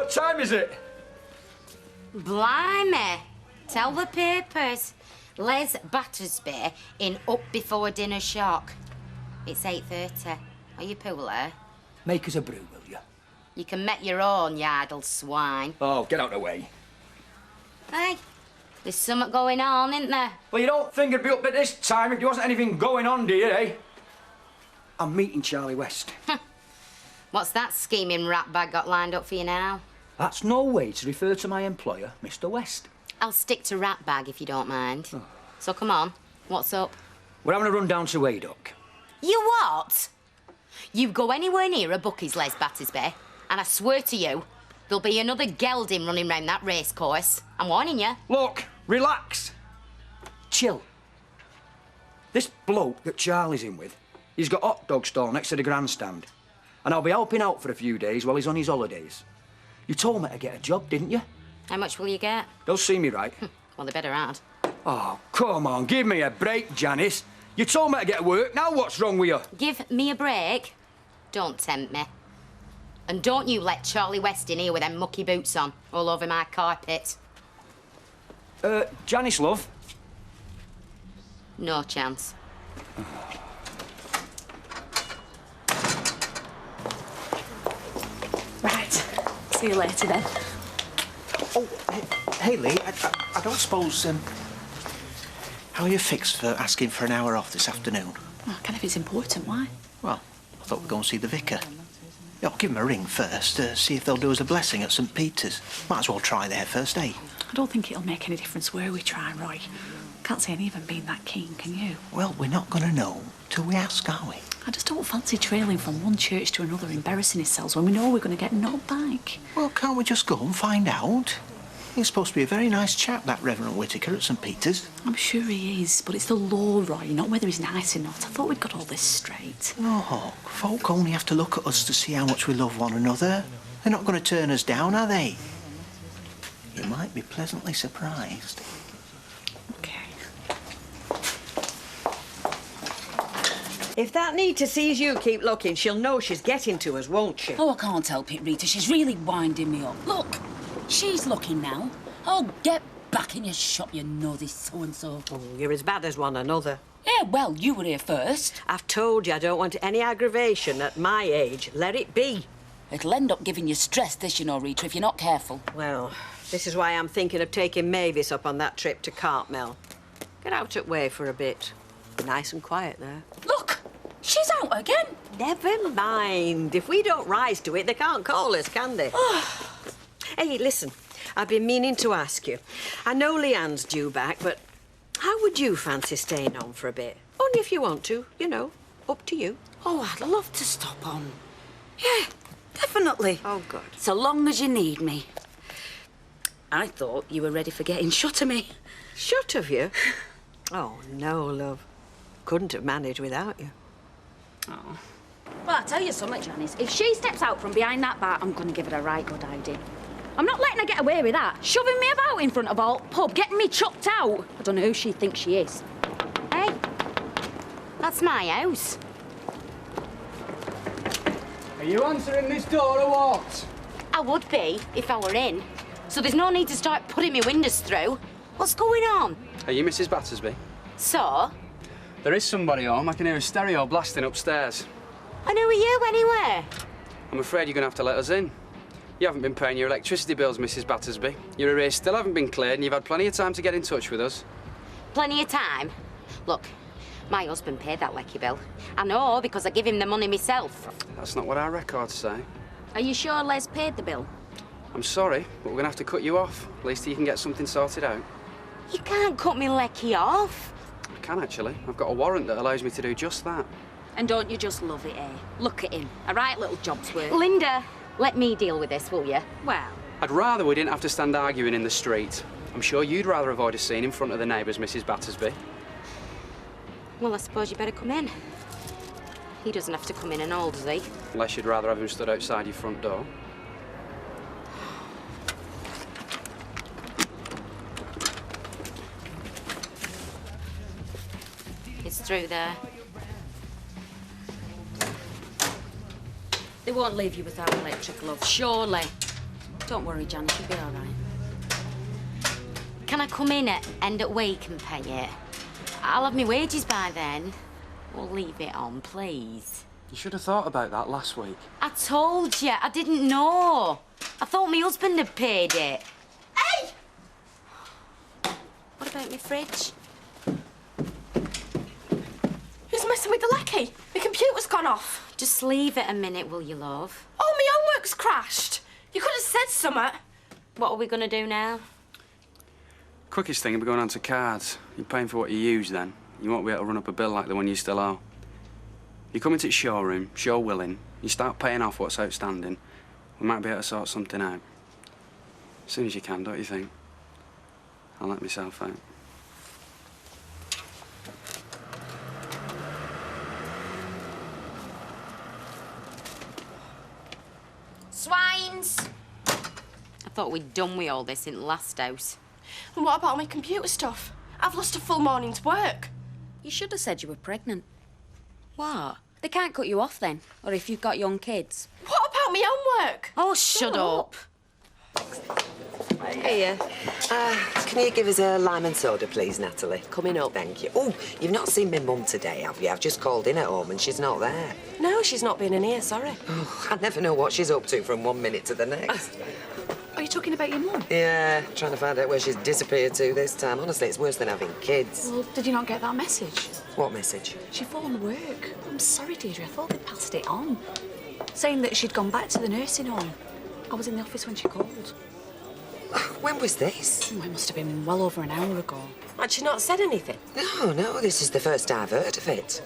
What time is it? Blimey. Tell the papers. Les Battersby in Up Before Dinner Shock. It's 8:30. Are you poorly? Make us a brew, will you? You can make your own, you idle swine. Oh, get out of the way. Hey, there's something going on, isn't there? Well, you don't think it'd be up at this time if there wasn't anything going on, do you, eh? I'm meeting Charlie West. What's that scheming ratbag got lined up for you now? That's no way to refer to my employer, Mr. West. I'll stick to ratbag if you don't mind. Oh. So come on, what's up? We're having a run down to Waydock. You what? You go anywhere near a Bucky's, Les Battersby, and I swear to you, there'll be another gelding running round that racecourse. I'm warning you. Look, relax. Chill. This bloke that Charlie's in with, he's got a hot dog stall next to the grandstand. And I'll be helping out for a few days while he's on his holidays. You told me to get a job, didn't you? How much will you get? They'll see me right. Well, they better add. Oh, come on, give me a break, Janice. You told me to get work, now what's wrong with you? Give me a break? Don't tempt me. And don't you let Charlie West in here with them mucky boots on, all over my carpet. Janice, love. No chance. Right. See you later, then. Oh, hey, Lee, I don't suppose, how are you fixed for asking for an hour off this afternoon? Oh, kind of, it's important. Why? Well, I thought we'd go and see the vicar. Yeah, I'll give him a ring first to see if they'll do us a blessing at St. Peter's. Might as well try there first, eh? I don't think it'll make any difference where we try, Roy. Can't see any of them being that keen, can you? Well, we're not going to know till we ask, are we? I just don't fancy trailing from one church to another, embarrassing ourselves when we know we're going to get knocked back. Well, can't we just go and find out? He's supposed to be a very nice chap, that Reverend Whittaker at St. Peter's. I'm sure he is, but it's the law, Roy, not whether he's nice or not. I thought we'd got all this straight. Look, folk only have to look at us to see how much we love one another. They're not going to turn us down, are they? You might be pleasantly surprised. OK. If that need to sees you keep looking, she'll know she's getting to us, won't she? Oh, I can't help it, Rita. She's really winding me up. Look, she's looking now. Oh, get back in your shop, you nosy so-and-so. Oh, you're as bad as one another. Yeah, well, you were here first. I've told you I don't want any aggravation at my age. Let it be. It'll end up giving you stress, this, you know, Rita, if you're not careful. Well, this is why I'm thinking of taking Mavis up on that trip to Cartmel. Get out at way for a bit. Nice and quiet there. Look, she's out again. Never mind. If we don't rise to it, they can't call us, can they? Hey, listen, I've been meaning to ask you. I know Leanne's due back, but how would you fancy staying on for a bit? Only if you want to, you know, up to you. Oh, I'd love to stop on. Yeah, definitely. Oh, good. So long as you need me. I thought you were ready for getting shut of me. Shut of you? Oh, no, love. Couldn't have managed without you. Oh. Well, I'll tell you something, Janice. If she steps out from behind that bar, I'm going to give her a right good idea. I'm not letting her get away with that. Shoving me about in front of all pub, getting me chucked out. I don't know who she thinks she is. Hey, that's my house. Are you answering this door or what? I would be if I were in. So there's no need to start putting me windows through. What's going on? Are you Mrs. Battersby? So? There is somebody home. I can hear a stereo blasting upstairs. And who are you, anyway? I'm afraid you're going to have to let us in. You haven't been paying your electricity bills, Mrs. Battersby. Your arrears still haven't been cleared, and you've had plenty of time to get in touch with us. Plenty of time? Look, my husband paid that lecky bill. I know, because I give him the money myself. That's not what our records say. Are you sure Les paid the bill? I'm sorry, but we're going to have to cut you off. At least you can get something sorted out. You can't cut me lecky off. I can, actually. I've got a warrant that allows me to do just that. And don't you just love it, eh? Look at him. A right little job's work. Linda, let me deal with this, will you? Well, I'd rather we didn't have to stand arguing in the street. I'm sure you'd rather avoid a scene in front of the neighbours, Mrs. Battersby. Well, I suppose you better come in. He doesn't have to come in and all, does he? Unless you'd rather have him stood outside your front door. It's through there. they won't leave you without electric, love, surely. Don't worry, Janice, you'll be all right. Can I come in at end of week and pay it? I'll have my wages by then. We'll leave it on, please. You should have thought about that last week. I told you, I didn't know. I thought my husband had paid it. Hey! What about my fridge? Who's messing with the lecky? My computer's gone off. Just leave it a minute, will you, love? Oh, my homework's crashed. You could have said something. What are we going to do now? Quickest thing will be going on to cards. You're paying for what you use then. You won't be able to run up a bill like the one you still owe. You come into the showroom, show willing, you start paying off what's outstanding, we might be able to sort something out. As soon as you can, don't you think? I'll let myself out. Swines! I thought we'd done with all this in the last house. And what about my computer stuff? I've lost a full morning's work. You should have said you were pregnant. What? They can't cut you off then, or if you've got young kids. What about my homework? Oh, shut up. Hiya. Can you give us a lime and soda, please, Natalie? Coming up. Thank you. Oh, you've not seen my mum today, have you? I've just called in at home and she's not there. No, she's not been in here, sorry. Oh, I never know what she's up to from one minute to the next. Are you talking about your mum? Yeah, trying to find out where she's disappeared to this time. Honestly, it's worse than having kids. Well, did you not get that message? What message? She phoned work. I'm sorry, Deirdre, I thought they passed it on. Saying that she'd gone back to the nursing home. I was in the office when she called. When was this? Oh, it must have been well over an hour ago. Had she not said anything? No, this is the first I've heard of it.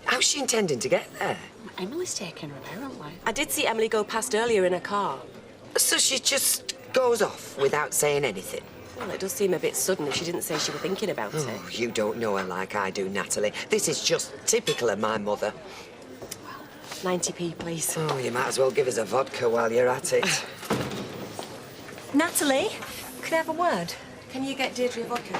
How's she intending to get there? Emily's taking her, apparently. I did see Emily go past earlier in a car. So she just goes off without saying anything? Well, it does seem a bit sudden if she didn't say she was thinking about it. Oh, you don't know her like I do, Natalie. This is just typical of my mother. 90p, please. Oh, you might as well give us a vodka while you're at it. Natalie, could I have a word? Can you get Deirdre a vodka?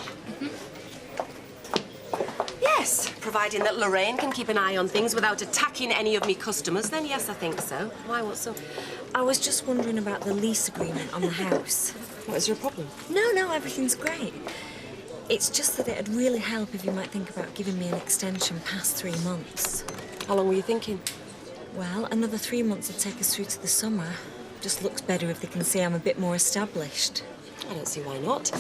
Yes, providing that Lorraine can keep an eye on things without attacking any of me customers, then yes, I think so. Why, what's up? I was just wondering about the lease agreement on the house. What, is there a problem? No, everything's great. It's just that it'd really help if you might think about giving me an extension past 3 months. How long were you thinking? Well, another 3 months would take us through to the summer. Just looks better if they can see I'm a bit more established. I don't see why not.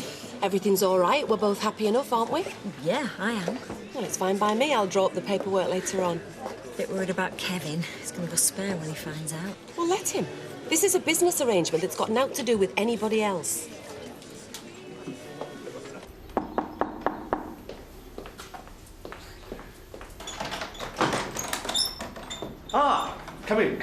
Everything's all right. We're both happy enough, aren't we? Yeah, I am. Well, it's fine by me. I'll draw up the paperwork later on. Bit worried about Kevin. He's going to go spare when he finds out. Well, let him. This is a business arrangement. It's got naught to do with anybody else. Ah, come in.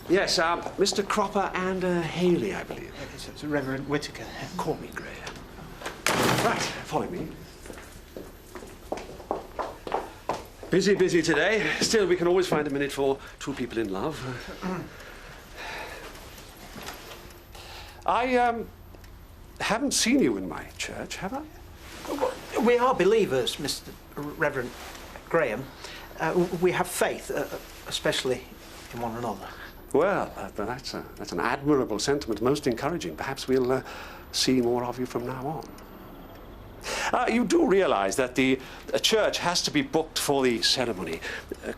Yes, Mr. Cropper and Haley, I believe. It's Reverend Whittaker. Call me Graham. Right, follow me. Busy today. Still, we can always find a minute for two people in love. I haven't seen you in my church, have I? We are believers, Mr. Reverend Graham. We have faith, especially in one another. Well, that's an admirable sentiment, most encouraging. Perhaps we'll see more of you from now on. You do realize that the church has to be booked for the ceremony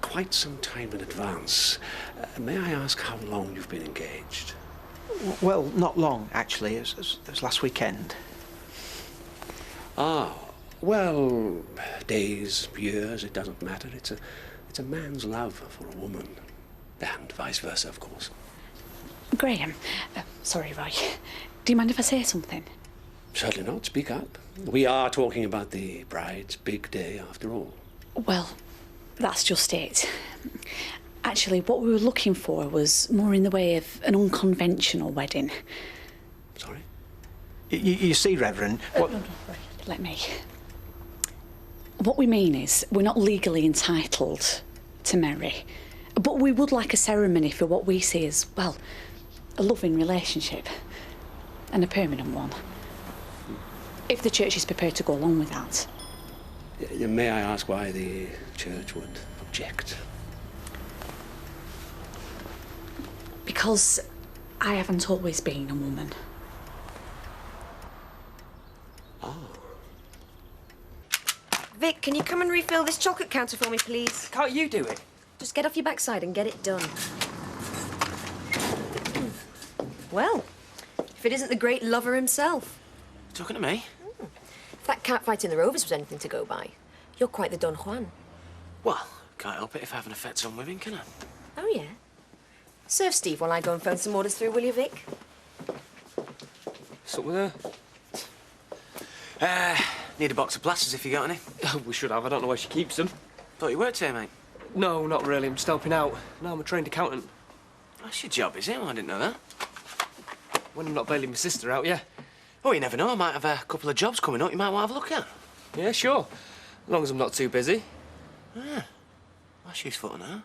quite some time in advance. May I ask how long you've been engaged? Well, not long, actually. It was last weekend. Ah, well, days, years, it doesn't matter. It's a man's love for a woman. And vice versa, of course. Graham, sorry, Roy. Do you mind if I say something? Certainly not. Speak up. We are talking about the bride's big day, after all. Well, that's just it. Actually, what we were looking for was more in the way of an unconventional wedding. Sorry? You see, Reverend... What... No, let me. What we mean is, we're not legally entitled to marry. But we would like a ceremony for what we see as, well, a loving relationship. And a permanent one. If the church is prepared to go along with that. May I ask why the church would object? Because I haven't always been a woman. Vic, can you come and refill this chocolate counter for me, please? Can't you do it? Just get off your backside and get it done. Well, if it isn't the great lover himself. Talking to me? If that catfight in the Rovers was anything to go by, you're quite the Don Juan. Well, can't help it if I have an effect on women, can I? Oh, yeah? Serve Steve while I go and phone some orders through, will you, Vic? What's up with her? Need a box of plasters if you got any. Oh, we should have. I don't know where she keeps them. Thought you worked here, mate. No, not really. I'm just helping out. No, I'm a trained accountant. That's your job, is it? Well, I didn't know that. When I'm not bailing my sister out, yeah. Oh, you never know. I might have a couple of jobs coming up you might want to have a look at. Yeah, sure. As long as I'm not too busy. Yeah. That's useful to know.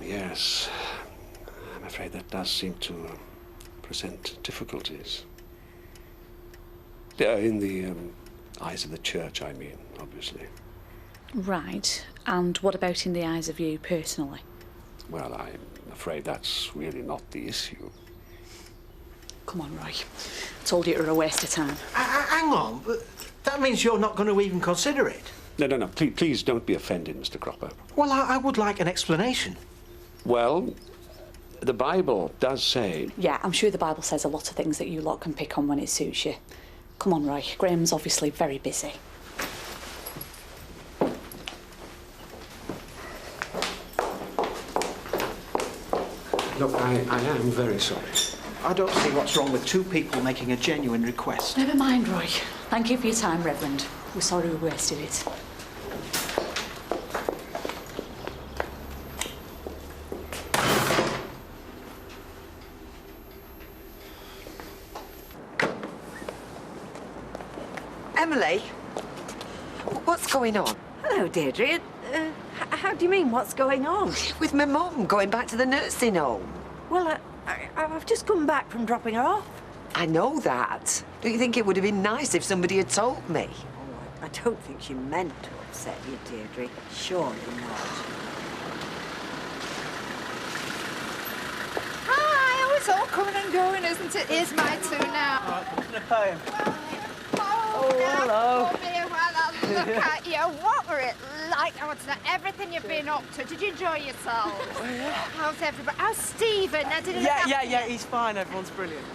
Yes. I'm afraid that does seem to present difficulties. In the eyes of the church, I mean, obviously. Right. And what about in the eyes of you personally? Well, I'm afraid that's really not the issue. Come on, Roy. I told you it were a waste of time. Hang on, but that means you're not going to even consider it. No. Please don't be offended, Mr. Cropper. Well, I would like an explanation. Well, the Bible does say... Yeah, I'm sure the Bible says a lot of things that you lot can pick on when it suits you. Come on, Roy. Graham's obviously very busy. Look, I am very sorry. I don't see what's wrong with two people making a genuine request. Never mind, Roy. Thank you for your time, Reverend. We're sorry we wasted it. Emily, what's going on? Hello, Deirdre. How do you mean, what's going on? With my mum going back to the nursing home. Well, I've just come back from dropping her off. I know that. Don't you think it would have been nice if somebody had told me? Oh, I don't think she meant to upset you, Deirdre. Surely not. Hi, oh, it's all coming and going, isn't it? Here's my two now. All right, I'm going to pay him. Oh, hello. Come here while I look at you. What were it like? I want to know everything you've been up to. Did you enjoy yourself? Oh, yeah. How's everybody? How's Stephen? Yeah, he's fine. Everyone's brilliant.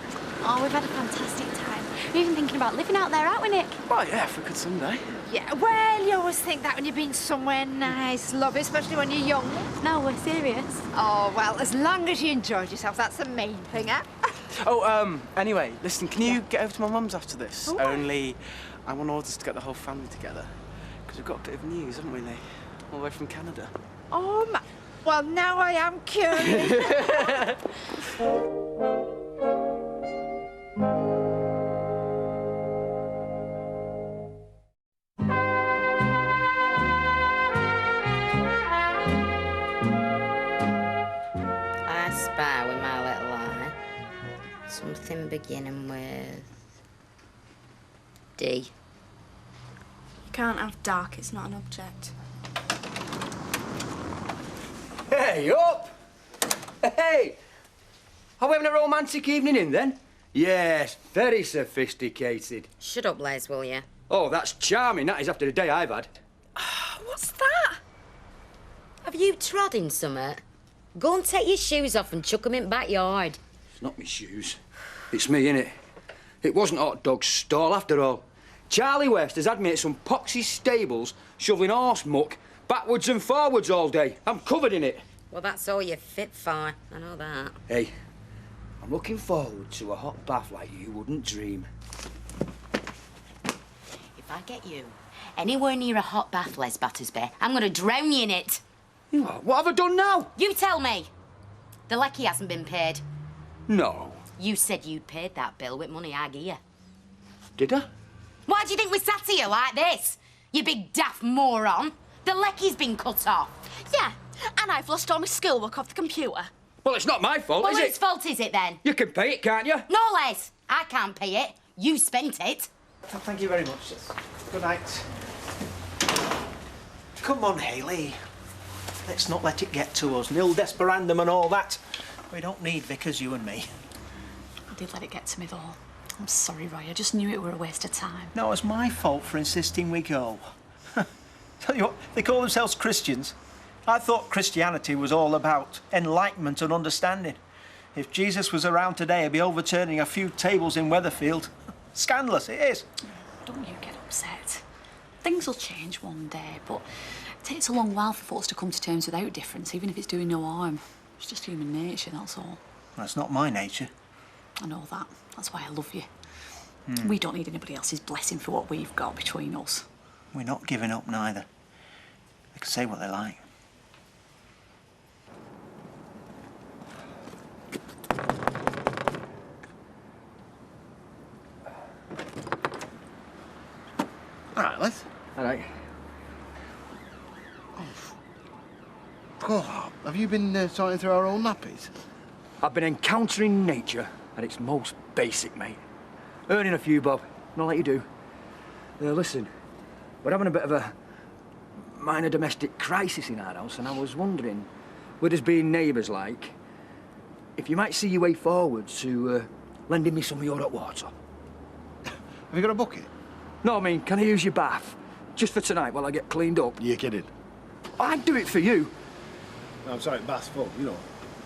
Oh, we've had a fantastic time. We're even thinking about living out there, aren't we, Nick? Well, yeah, if we could someday. Yeah, well, you always think that when you've been somewhere nice, love, especially when you're young. No, we're serious. Oh, well, as long as you enjoyed yourself, that's the main thing, eh? Oh, anyway, listen, can you get over to my mum's after this? Oh. Only, I want orders to get the whole family together. Because we've got a bit of news, haven't we, Lee? All the way from Canada. Oh, my... Well, now I am curious. I spy with my little eye something beginning with D. You can't have dark, it's not an object. Hey, up! Hey! Are we having a romantic evening in, then? Yes, very sophisticated. Shut up, Les, will you? Oh, that's charming, that is, after the day I've had. What's that? Have you trod in summer? Go and take your shoes off and chuck 'em in the backyard. It's not my shoes. It's me, innit? It wasn't hot dog's stall, after all. Charlie West has had me at some poxy stables shoveling horse muck backwards and forwards all day. I'm covered in it. Well, that's all you're fit for. I know that. Hey, I'm looking forward to a hot bath like you wouldn't dream. If I get you anywhere near a hot bath, Les Battersby, I'm going to drown you in it. What have I done now? You tell me. The lecky hasn't been paid. No. You said you'd paid that bill with money I gave you. Did I? Why do you think we sat here like this? You big daft moron. The lecky's been cut off. Yeah, and I've lost all my schoolwork off the computer. Well, it's not my fault, Well, is it? whose fault is it then? You can pay it, can't you? No, Les. I can't pay it. You spent it. Thank you very much. Good night. Come on, Hayley. Let's not let it get to us. Nil desperandum and all that. We don't need vicars, you and me. I did let it get to me, though. I'm sorry, Roy. I just knew it were a waste of time. No, it's my fault for insisting we go. Tell you what, they call themselves Christians. I thought Christianity was all about enlightenment and understanding. If Jesus was around today, he'd be overturning a few tables in Weatherfield. Scandalous, it is. Don't you get upset. Things will change one day, but it takes a long while for folks to come to terms without difference, even if it's doing no harm. It's just human nature, that's all. That's not my nature. I know that. That's why I love you. We don't need anybody else's blessing for what we've got between us. We're not giving up, neither. They can say what they like. All right, Les. All right. Oh, have you been sorting through our old nappies? I've been encountering nature at its most basic, mate. Earning a few bob, not like you do. Listen, we're having a bit of a minor domestic crisis in our house, and I was wondering, with us being neighbours like, if you might see your way forward to lending me some of your hot water. Have you got a bucket? No, I mean, can I use your bath? Just for tonight while I get cleaned up? You're kidding. I'd do it for you. No, I'm sorry, bath's full, you know,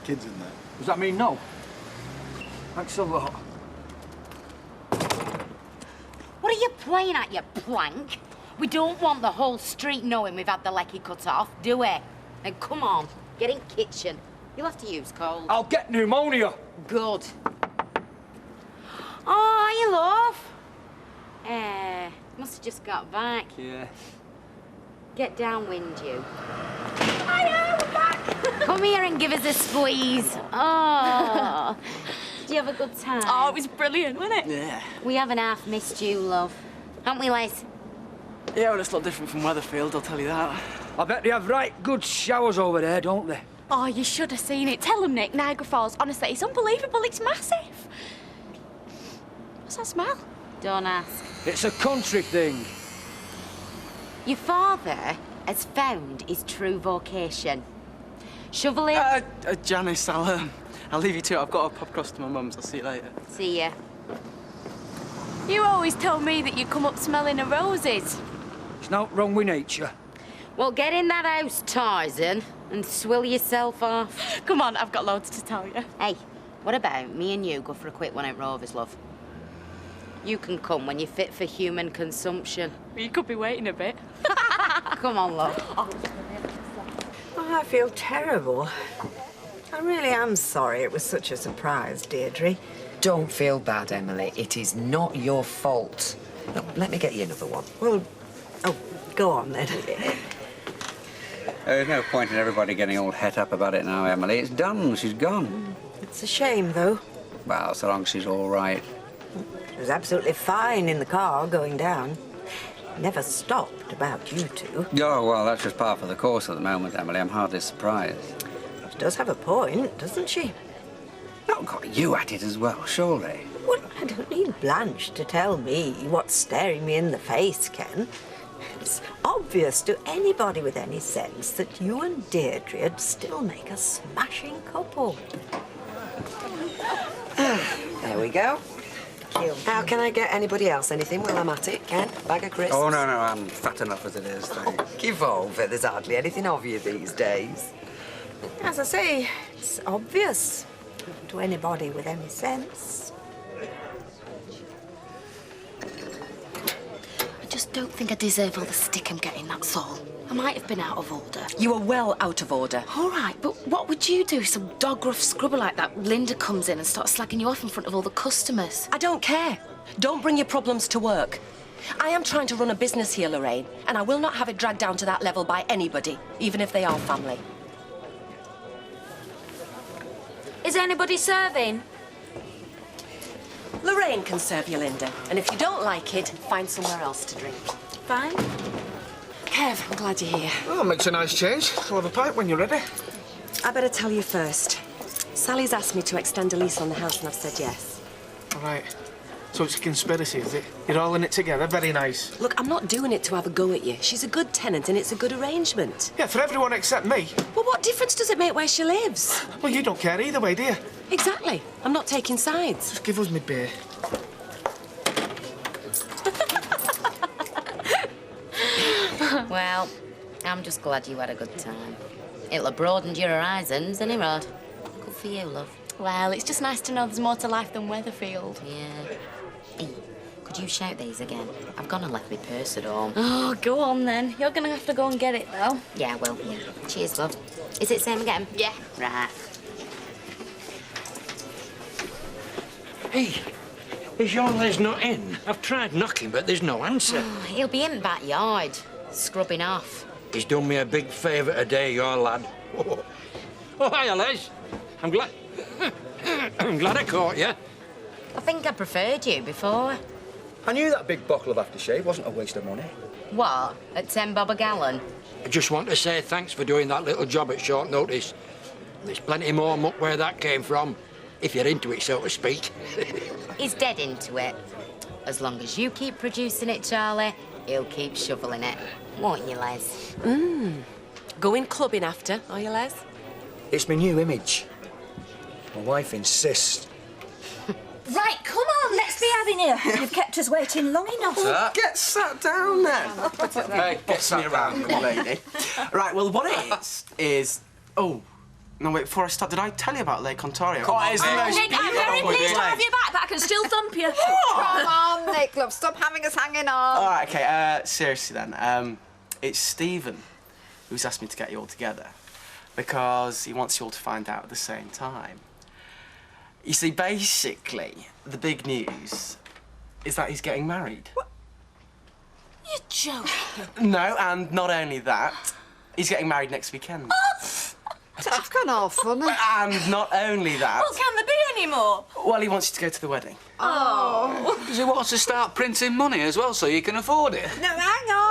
kids in there. Does that mean no? Thanks a lot. What are you playing at, you plank? We don't want the whole street knowing we've had the lecky cut off, do we? And come on, get in kitchen. You'll have to use cold. I'll get pneumonia. Good. Oh, you love. Must have just got back. Yeah. Get downwind, you. Hiya, we're back. Come here and give us a squeeze. Oh. Did you have a good time? Oh, it was brilliant, wasn't it? Yeah. We haven't half missed you, love. Haven't we, Les? Yeah, well, it's a lot different from Weatherfield, I'll tell you that. I bet they have right good showers over there, don't they? Oh, you should have seen it. Tell them, Nick, Niagara Falls. Honestly, it's unbelievable. It's massive. What's that smell? Don't ask. It's a country thing. Your father has found his true vocation. Shoveling. Janice, I'll leave you to it. I've got to pop across to my mum's. I'll see you later. See ya. You always told me that you'd come up smelling of roses. There's nothing wrong with nature. Well, get in that house, Tarzan, and swill yourself off. Come on, I've got loads to tell you. Hey, what about me and you go for a quick one at Rovers, love? You can come when you're fit for human consumption. You could be waiting a bit. Come on, love. Oh, I feel terrible. I really am sorry it was such a surprise, Deirdre. Don't feel bad, Emily. It is not your fault. No, let me get you another one. Well, oh, go on then. There's no point in everybody getting all het up about it now, Emily. It's done. She's gone. It's a shame, though. Well, so long as she's all right. She was absolutely fine in the car going down. Never stopped about you two. Oh, well, that's just par for the course at the moment, Emily. I'm hardly surprised. She does have a point, doesn't she? Not got you at it as well, surely. Well, I don't need Blanche to tell me what's staring me in the face, Ken. It's obvious to anybody with any sense that you and Deirdre'd still make a smashing couple. There we go. How can I get anybody else anything while I'm at it, Ken? Bag of crisps? Oh, no, I'm fat enough as it is, thanks. Give over. There's hardly anything of you these days. As I say, it's obvious to anybody with any sense. I just don't think I deserve all the stick I'm getting, that's all. I might have been out of order. You were well out of order. All right, but what would you do if some dog-rough scrubber like that Linda comes in and starts slagging you off in front of all the customers? I don't care. Don't bring your problems to work. I am trying to run a business here, Lorraine, and I will not have it dragged down to that level by anybody, even if they are family. Is anybody serving? Lorraine can serve you, Linda, and if you don't like it, find somewhere else to drink. Fine. Kev, I'm glad you're here. Oh, makes a nice change. I'll have a pint when you're ready. I better tell you first. Sally's asked me to extend a lease on the house and I've said yes. All right. So it's a conspiracy, is it? You're all in it together. Very nice. Look, I'm not doing it to have a go at you. She's a good tenant and it's a good arrangement. Yeah, for everyone except me. Well, what difference does it make where she lives? Well, you don't care either way, do you? Exactly. I'm not taking sides. Just give us me beer. Well, I'm just glad you had a good time. It'll have broadened your horizons, any Rod? Good for you, love. Well, it's just nice to know there's more to life than Weatherfield. Yeah. Hey, could you shout these again? I've gone and left my purse at home. Oh, go on then. You're gonna have to go and get it, though. Yeah, I will. Yeah. Cheers, love. Is it same again? Yeah. Right. Hey, is your Les not in? I've tried knocking, but there's no answer. He'll be in the backyard, scrubbing off. He's done me a big favour today, your lad. Oh, hiya, Les. I'm glad... I'm glad I caught you. I think I preferred you before. I knew that big bottle of aftershave wasn't a waste of money. What? At 10 bob a gallon? I just want to say thanks for doing that little job at short notice. There's plenty more muck where that came from, if you're into it, so to speak. He's dead into it. As long as you keep producing it, Charlie, he'll keep shoveling it. Won't you, Les? Going clubbing after, are you, Les? It's my new image. My wife insists. Right, come on, let's be having here. You've kept us waiting long enough. Get sat down then. Hey, Boss me around, lady. Right, well, what it is... Oh, no, wait, before I start, did I tell you about Lake Ontario? Oh, it's the most I'm very pleased to have you back, but I can still thump you. Come on, Nick, love, stop having us hanging on. All right, OK, seriously then. It's Stephen who's asked me to get you all together because he wants you all to find out at the same time. You see, basically, the big news is that he's getting married. What? You're joking. No, and not only that, he's getting married next weekend. I've gone all funny. And not only that... Well, can there be any more? Well, he wants you to go to the wedding. Oh. Does he want us to start printing money as well so you can afford it? No, hang on.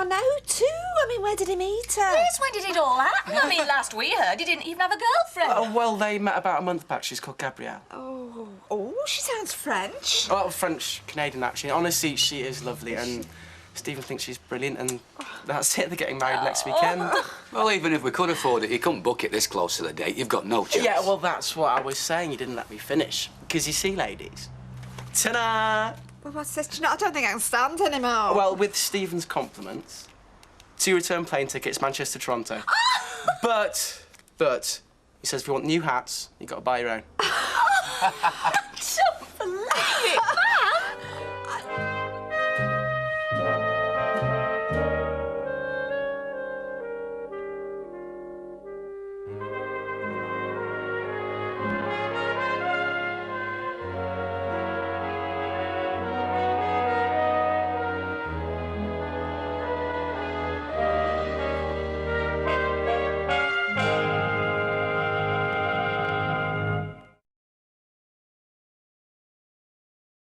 Who to? I mean, where did he meet her? Yes, when did it all happen? I mean, last we heard, he didn't even have a girlfriend. Well, they met about a month back. She's called Gabrielle. Oh, she sounds French. Well, French-Canadian, actually. Honestly, she is lovely, and Stephen thinks she's brilliant, and that's it. They're getting married next weekend. Well, even if we could afford it, you couldn't book it this close to the date. You've got no chance. Yeah, well, that's what I was saying. You didn't let me finish. Because you see, ladies, ta-da! Well, what's this? Do you know, I don't think I can stand anymore. Well, with Stephen's compliments, 2 return plane tickets, Manchester-Toronto. but, he says if you want new hats, you've got to buy your own. Charlie!